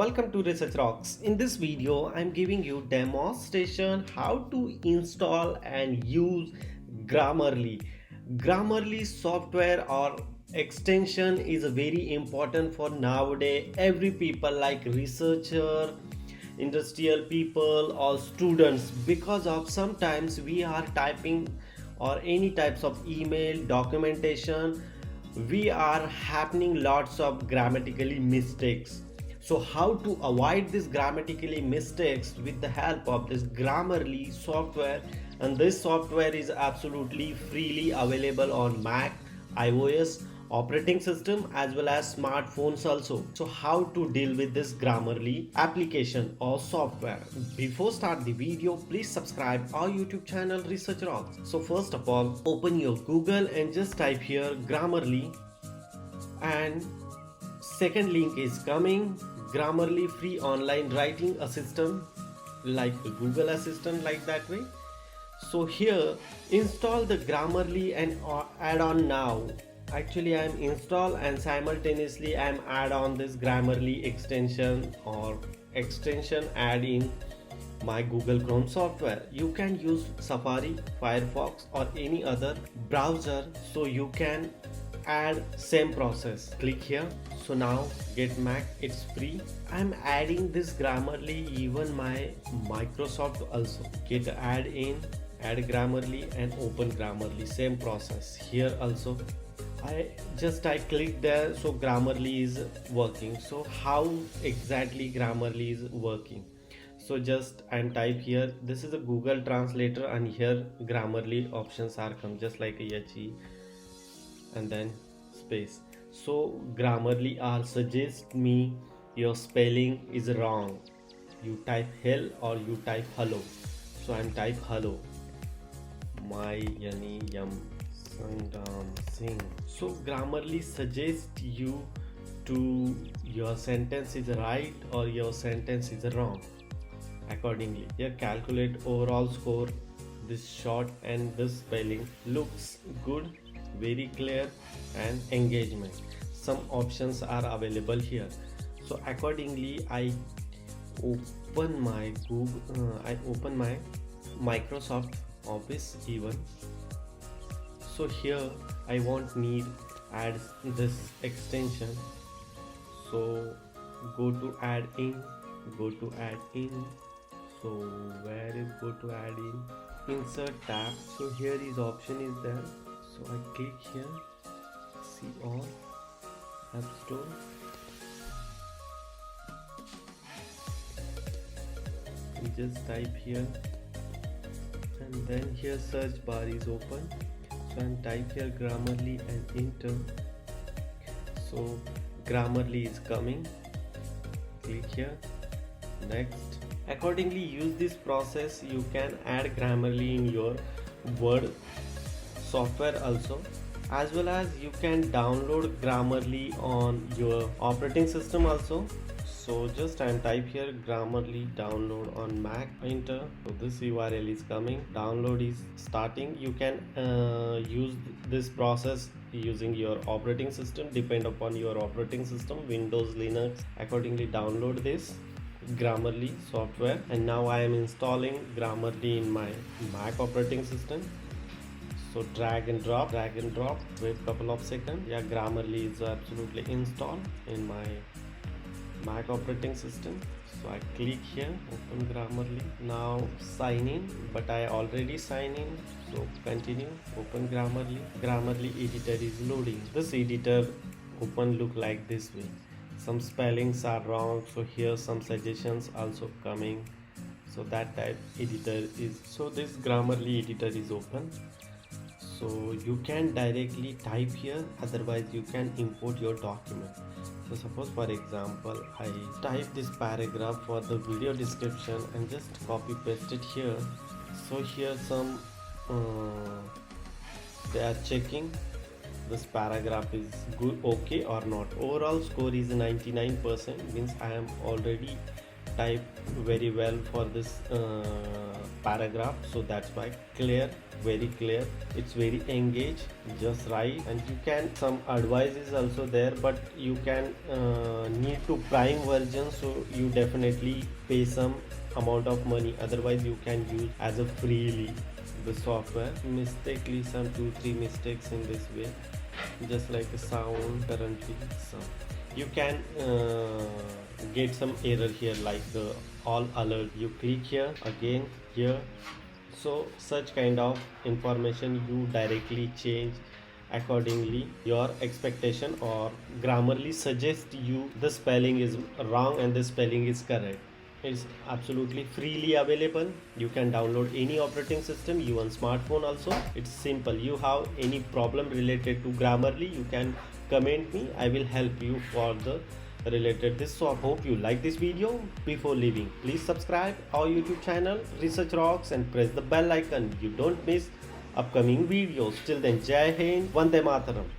Welcome to Research Rocks. In this video, I'm giving you demonstration how to install and use Grammarly. Grammarly software or extension is very important for nowadays. Every people like researcher, industrial people or students, because of sometimes we are typing or any types of email documentation, we are happening lots of grammatically mistakes. So how to avoid these grammatically mistakes with the help of this Grammarly software? And this software is absolutely freely available on Mac, iOS operating system as well as smartphones also. So how to deal with this Grammarly application or software? Before start the video, please subscribe our YouTube channel Research Rocks. So first of all, open your Google and just type here Grammarly, and second link is coming, Grammarly free online writing assistant, like a Google Assistant, like that way. So here install the Grammarly and add on now. Actually I'm install and simultaneously I'm add on this Grammarly extension or extension add in my Google Chrome software. You can use Safari, Firefox or any other browser, so you can add same process. Click here. So now get Mac, it's free. I'm adding this Grammarly even my Microsoft also. Get add in, add Grammarly and open Grammarly, same process here also. I click there, so Grammarly is working. So how exactly Grammarly is working? So just and type here, this is a Google translator and here Grammarly options are come just like a HE and then space. So Grammarly are suggest me your spelling is wrong, you type hell or you type hello. So I'm type hello, my yani yam sangam sing. So Grammarly suggest you to your sentence is right or your sentence is wrong. Accordingly here calculate overall score, this short and this spelling looks good, very clear and engagement. Some options are available here. So accordingly I open my Google, I open my Microsoft Office even. So here I want need add this extension. So go to add in, go to add in. So where is go to add in? Insert tab. So here is option is there. So I click here, see all, App Store. You just type here and then here search bar is open. So I'm type here Grammarly and enter. So Grammarly is coming. Click here, next. Accordingly use this process, you can add Grammarly in your Word software also, as well as you can download Grammarly on your operating system also. So just I'm type here Grammarly download on Mac, enter. So this URL is coming, download is starting. You can use this process using your operating system, depend upon your operating system, Windows, Linux. Accordingly download this Grammarly software, and now I am installing Grammarly in my Mac operating system. So drag and drop, wait couple of seconds. Yeah, Grammarly is absolutely installed in my Mac operating system. So I click here, open Grammarly. Now sign in, but I already sign in. So continue, open Grammarly. Grammarly editor is loading. This editor open look like this way. Some spellings are wrong, so here some suggestions also coming. So that type editor is, so this Grammarly editor is open. So you can directly type here, otherwise you can import your document. So suppose for example I type this paragraph for the video description and just copy paste it here. So here some they are checking this paragraph is good, okay or not. Overall score is 99%, means I am already type very well for this paragraph, so that's why clear, very clear, it's very engaged, just right. And you can, some advice is also there, but you can need to prime version, so you definitely pay some amount of money, otherwise you can use as a freely the software. Mistakenly some 2-3 mistakes in this way, just like the sound currently. So you can get some error here, like the all alert, you click here again here, so such kind of information you directly change accordingly your expectation, or Grammarly suggest you the spelling is wrong and the spelling is correct. It's absolutely freely available. You can download any operating system, even smartphone also. It's simple. You have any problem related to Grammarly, you can comment me, I will help you for the related this. So I hope you like this video. Before leaving, please subscribe our YouTube channel Research Rocks and press the bell icon. You don't miss upcoming videos. Till then, Jai Hind, Vande Mataram.